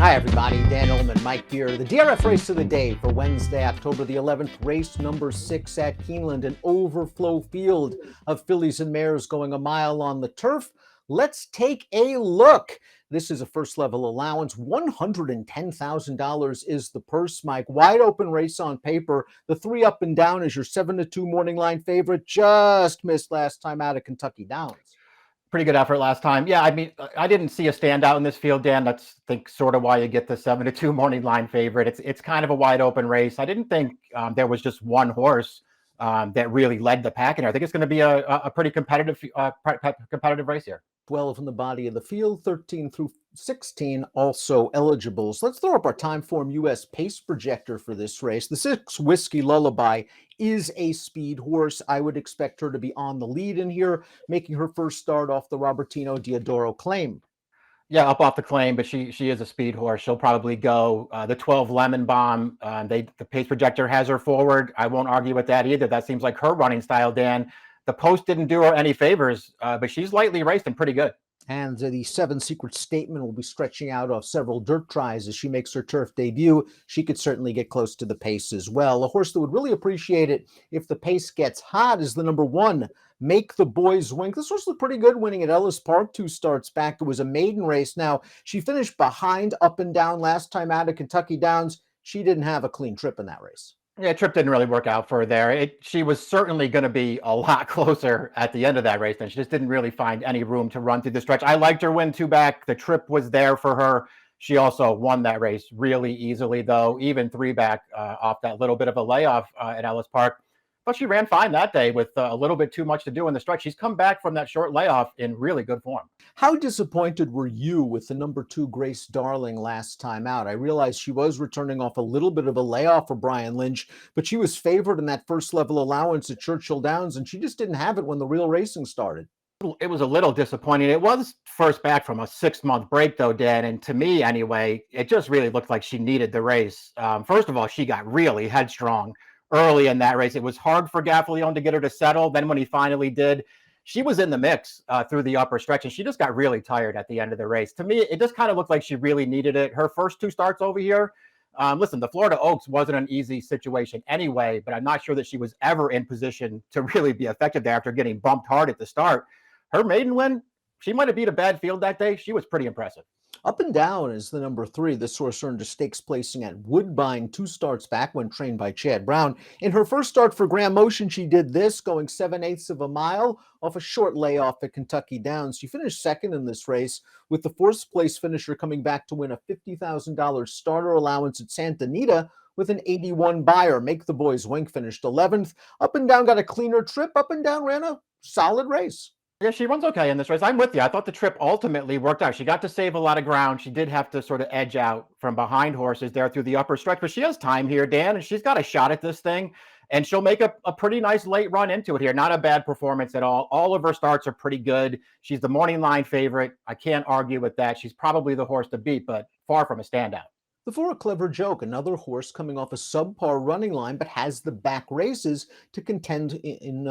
Hi, everybody. Dan Illman, Mike Beer. The DRF race of the day for Wednesday, October the 11th, race number 6 at Keeneland, an overflow field of fillies and mares going a mile on the turf. Let's take a look. This is a first level allowance. $110,000 is the purse, Mike. Wide open race on paper. The 3 up and down is your 7-2 morning line favorite. Just missed last time out at Kentucky Downs. Pretty good effort last time. Yeah, I mean, I didn't see a standout in this field, Dan. That's, I think, sort of why you get the 7-2 morning line favorite. It's kind of a wide open race. I didn't think there was just one horse that really led the pack in here. I think it's going to be a pretty competitive race here. 12 in the body of the field, 13 through 16 also eligibles. Let's throw up our Timeform US pace projector for this race. The 6 Whiskey Lullaby is a speed horse. I would expect her to be on the lead in here, making her first start off the Robertino Diodoro claim. Yeah, up off the claim, but she is a speed horse. She'll probably go. The 12 Lemon Bomb, the pace projector has her forward. I won't argue with that either. That seems like her running style, Dan. The post didn't do her any favors, but she's lightly raced and pretty good. And the 7 Secret Statement will be stretching out off several dirt tries as she makes her turf debut. She could certainly get close to the pace as well. A horse that would really appreciate it if the pace gets hot is the number 1, Make the Boys Wink. This horse looked pretty good winning at Ellis Park 2 starts back. It was a maiden race. Now, she finished behind up and down last time out at Kentucky Downs. She didn't have a clean trip in that race. Yeah, trip didn't really work out for her there. She was certainly going to be a lot closer at the end of that race, and she just didn't really find any room to run through the stretch. I liked her win 2 back. The trip was there for her. She also won that race really easily, though, even 3 back off that little bit of a layoff at Ellis Park. But she ran fine that day with a little bit too much to do in the stretch. She's come back from that short layoff in really good form. How disappointed were you with the number 2 Grace Darling last time out? I realized she was returning off a little bit of a layoff for Brian Lynch, but she was favored in that first level allowance at Churchill Downs, and she just didn't have it when the real racing started. It was a little disappointing. It was first back from a 6-month break, though, Dan. And to me, anyway, it just really looked like she needed the race. First of all, she got really headstrong early in that race. It was hard for Gaffalione to get her to settle. Then when he finally did, she was in the mix through the upper stretch, and she just got really tired at the end of the race. To me, it just kind of looked like she really needed it. Her first 2 starts over here, listen, the Florida Oaks wasn't an easy situation anyway, but I'm not sure that she was ever in position to really be effective there after getting bumped hard at the start. Her maiden win, she might have beat a bad field that day. She was pretty impressive. Up and Down is the number 3. This horse earned a stakes placing at Woodbine 2 starts back when trained by Chad Brown. In her first start for Graham Motion, she did this, going 7/8 of a mile off a short layoff at Kentucky Downs. She finished second in this race, with the 4th place finisher coming back to win a $50,000 starter allowance at Santa Anita with an 81 buyer. Make the Boys Wink finished 11th. Up and Down got a cleaner trip. Up and Down ran a solid race. Yeah, she runs okay in this race. I'm with you. I thought the trip ultimately worked out. She got to save a lot of ground. She did have to sort of edge out from behind horses there through the upper stretch, but she has time here, Dan, and she's got a shot at this thing, and she'll make a pretty nice late run into it here. Not a bad performance at all. All of her starts are pretty good. She's the morning line favorite. I can't argue with that. She's probably the horse to beat, but far from a standout. The 4 A Clever Joke, another horse coming off a subpar running line, but has the back races to contend in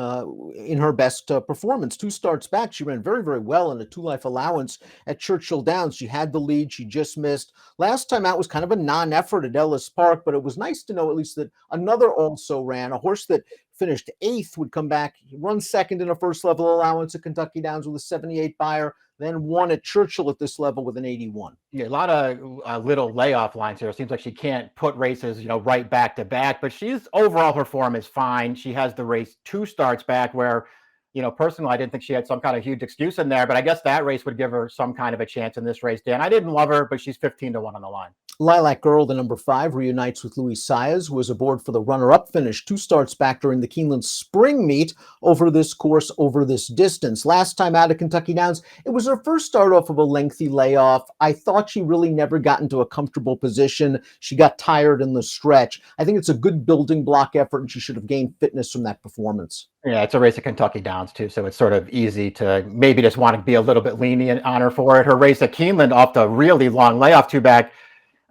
her best performance. 2 starts back, she ran very, very well in a 2-life allowance at Churchill Downs. She had the lead, she just missed. Last time out was kind of a non-effort at Ellis Park, but it was nice to know at least that another also ran. A horse that finished 8th would come back, run second in a first level allowance at Kentucky Downs with a 78 buyer, then won at Churchill at this level with an 81. Yeah, a lot of little layoff lines here. It seems like she can't put races, right back to back, but she's overall her form is fine. She has the race 2 starts back where, personally, I didn't think she had some kind of huge excuse in there, but I guess that race would give her some kind of a chance in this race, Dan. I didn't love her, but she's 15-1 on the line. Lilac Girl, the number 5, reunites with Louis Saez, who was aboard for the runner-up finish 2 starts back during the Keeneland spring meet over this course, over this distance. Last time out at Kentucky Downs, it was her first start off of a lengthy layoff. I thought she really never got into a comfortable position. She got tired in the stretch. I think it's a good building block effort, and she should have gained fitness from that performance. Yeah, it's a race at Kentucky Downs, too, so it's sort of easy to maybe just want to be a little bit lenient on her for it. Her race at Keeneland off the really long layoff 2 back,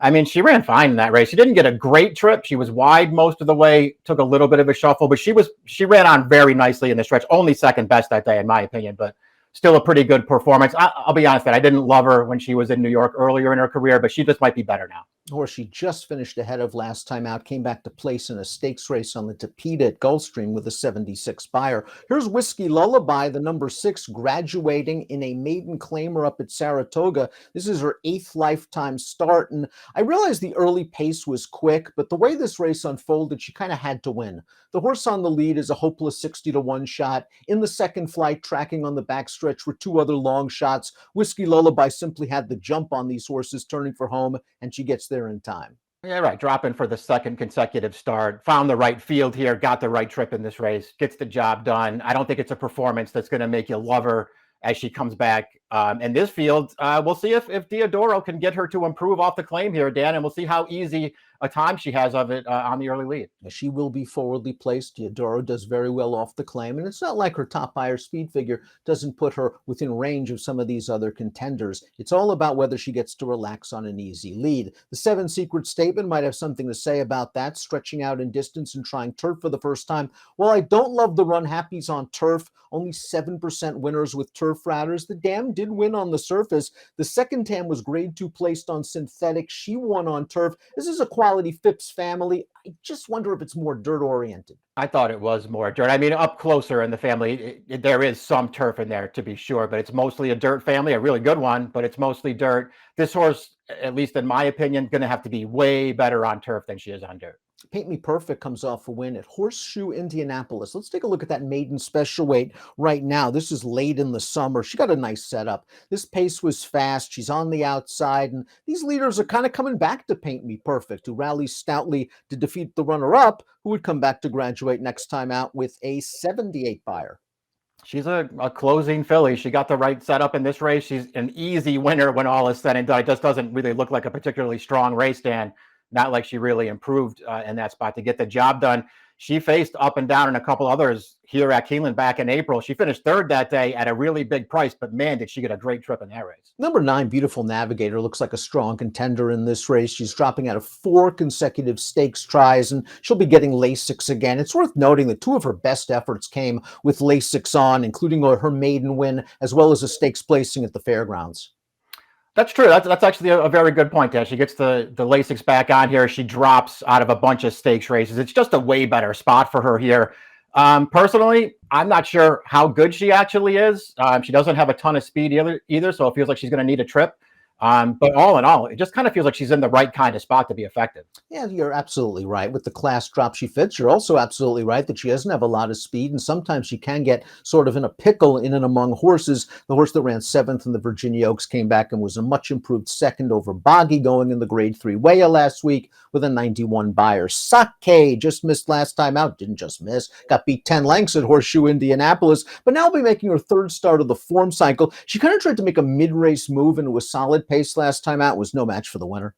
I mean, she ran fine in that race. She didn't get a great trip. She was wide most of the way, took a little bit of a shuffle, but she ran on very nicely in the stretch. Only second best that day, in my opinion, but still a pretty good performance. I'll be honest that I didn't love her when she was in New York earlier in her career, but she just might be better now. Horse she just finished ahead of last time out, came back to place in a stakes race on the Tapeta at Gulfstream with a 76 buyer. Here's Whiskey Lullaby, the number 6, graduating in a maiden claimer up at Saratoga. This is her 8th lifetime start, and I realized the early pace was quick, but the way this race unfolded, she kind of had to win. The horse on the lead is a hopeless 60-1 shot. In the second flight, tracking on the backstretch were 2 other long shots. Whiskey Lullaby simply had the jump on these horses, turning for home, and she gets there in time. Yeah, right. Dropping for the second consecutive start. Found the right field here. Got the right trip in this race. Gets the job done. I don't think it's a performance that's going to make you love her as she comes back. In this field, we'll see if Diodoro can get her to improve off the claim here, Dan, and we'll see how easy a time she has of it on the early lead. She will be forwardly placed. Diodoro does very well off the claim, and it's not like her top buyer speed figure doesn't put her within range of some of these other contenders. It's all about whether she gets to relax on an easy lead. The 7 Secret Statement might have something to say about that, stretching out in distance and trying turf for the first time. While I don't love the run happies on turf, only 7% winners with turf routers. The dam did win on the surface. The second tam was grade 2 placed on synthetic. She won on turf. This is a quality Phipps family. I just wonder if it's more dirt oriented. I thought it was more dirt. I mean, up closer in the family, there is some turf in there to be sure, but it's mostly a dirt family, a really good one, but it's mostly dirt. This horse, at least in my opinion, going to have to be way better on turf than she is on dirt. Paint Me Perfect comes off a win at Horseshoe, Indianapolis. Let's take a look at that maiden special weight right now. This is late in the summer. She got a nice setup. This pace was fast. She's on the outside, and these leaders are kind of coming back to Paint Me Perfect, who rallies stoutly to defeat the runner-up, who would come back to graduate next time out with a 78 buyer. She's a closing filly. She got the right setup in this race. She's an easy winner when all is said and done. It just doesn't really look like a particularly strong race, Dan. Not like she really improved in that spot to get the job done. She faced Up and Down and a couple others here at Keeneland back in April. She finished 3rd that day at a really big price, but man, did she get a great trip in that race. Number 9, Beautiful Navigator, looks like a strong contender in this race. She's dropping out of 4 consecutive stakes tries, and she'll be getting Lasix again. It's worth noting that 2 of her best efforts came with Lasix on, including her maiden win, as well as a stakes placing at the fairgrounds. That's true. That's actually a very good point, Dan. She gets the Lasix back on here. She drops out of a bunch of stakes races. It's just a way better spot for her here. Personally, I'm not sure how good she actually is. She doesn't have a ton of speed either, so it feels like she's going to need a trip. But all in all, it just kind of feels like she's in the right kind of spot to be effective. Yeah, you're absolutely right. With the class drop she fits, you're also absolutely right that she doesn't have a lot of speed, and sometimes she can get sort of in a pickle in and among horses. The horse that ran 7th in the Virginia Oaks came back and was a much improved 2nd over Boggy going in the grade 3 weigh last week with a 91 buyer. Sake just missed last time out. Didn't just miss. Got beat 10 lengths at Horseshoe, Indianapolis, but now will be making her 3rd start of the form cycle. She kind of tried to make a mid-race move into a solid pace last time out. Was no match for the winner.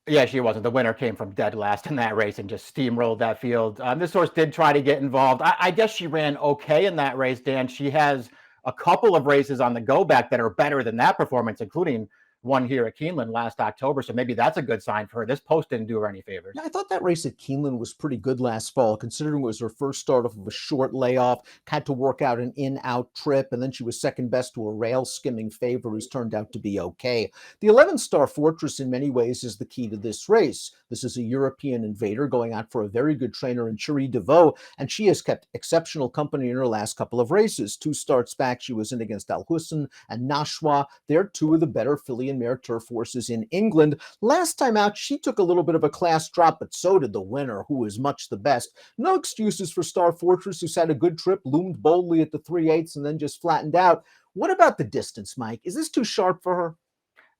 Yeah, she wasn't. The winner came from dead last in that race and just steamrolled that field. This horse did try to get involved. I guess she ran okay in that race, Dan. She has a couple of races on the go back that are better than that performance, including one here at Keeneland last October. So maybe that's a good sign for her. This post didn't do her any favors. I thought that race at Keeneland was pretty good last fall, considering it was her first start off of a short layoff, had to work out an in-out trip, and then she was second best to a rail-skimming favor who's turned out to be okay. The 11-star Fortress in many ways is the key to this race. This is a European invader going out for a very good trainer in Cherie DeVoe, and she has kept exceptional company in her last couple of races. 2 starts back, she was in against Al Hussein and Nashwa. They're 2 of the better filly and mare turf horses in England. Last time out, she took a little bit of a class drop, but so did the winner, who is much the best. No excuses for Star Fortress, who's had a good trip, loomed boldly at the 3/8 and then just flattened out. What about the distance, Mike? Is this too sharp for her?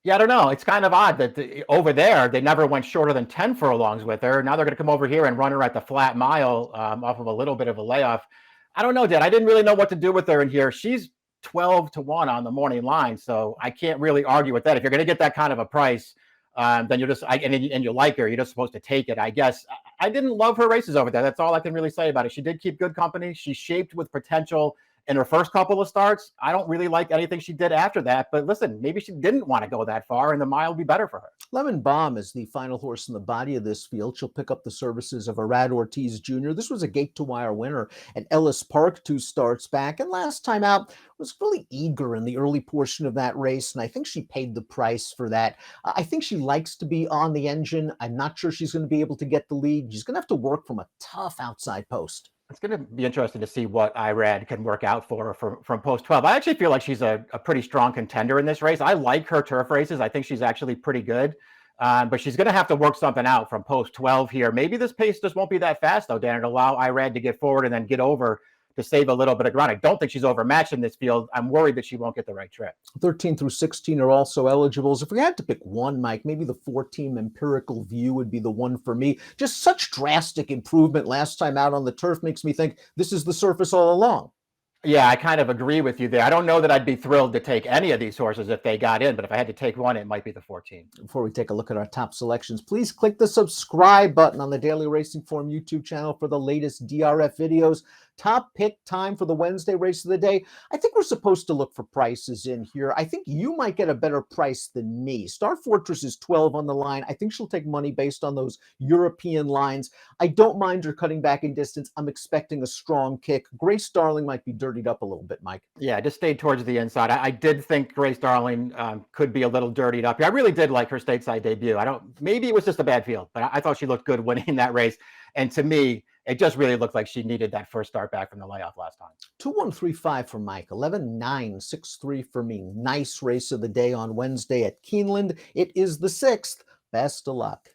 Yeah, I don't know. It's kind of odd that over there, they never went shorter than 10 furlongs with her. Now they're going to come over here and run her at the flat mile off of a little bit of a layoff. I don't know, Dad. I didn't really know what to do with her in here. She's 12-1 on the morning line, so I can't really argue with that. If you're going to get that kind of a price, then you're just and you like her, you're just supposed to take it, I guess. I didn't love her races over there. That's all I can really say about it. She did keep good company. She's shaped with potential in her first couple of starts. I don't really like anything she did after that. But listen, maybe she didn't want to go that far, and the mile will be better for her. Lemon Bomb is the final horse in the body of this field. She'll pick up the services of Arad Ortiz Jr. This was a gate-to-wire winner at Ellis Park 2 starts back, and last time out was really eager in the early portion of that race, and I think she paid the price for that. I think she likes to be on the engine. I'm not sure she's going to be able to get the lead. She's going to have to work from a tough outside post. It's going to be interesting to see what Irad can work out for her from post 12. I actually feel like she's a pretty strong contender in this race. I like her turf races. I think she's actually pretty good. But she's going to have to work something out from post 12 here. Maybe this pace just won't be that fast, though, Dan. It'll allow Irad to get forward and then get over to save a little bit of ground. I don't think she's overmatched in this field. I'm worried that she won't get the right trip. 13 through 16 are also eligibles. If we had to pick one, Mike, maybe the 4-team Empirical View would be the one for me. Just such drastic improvement last time out on the turf makes me think this is the surface all along. Yeah, I kind of agree with you there. I don't know that I'd be thrilled to take any of these horses if they got in, but if I had to take one, it might be the 14. Before we take a look at our top selections, please click the subscribe button on the Daily Racing Form YouTube channel for the latest DRF videos. Top pick time for the Wednesday race of the day. I think we're supposed to look for prices in here. I think you might get a better price than me. Star Fortress is 12 on the line. I think she'll take money based on those European lines. I don't mind her cutting back in distance. I'm expecting a strong kick. Grace Darling might be dirtied up a little bit, Mike. Yeah, just stayed towards the inside. I did think Grace Darling could be a little dirtied up here. I really did like her stateside debut. Maybe it was just a bad field, but I thought she looked good winning that race. And to me, it just really looked like she needed that first start back from the layoff last time. 2135 for Mike, 11963 for me. Nice race of the day on Wednesday at Keeneland. It is the 6th. Best of luck.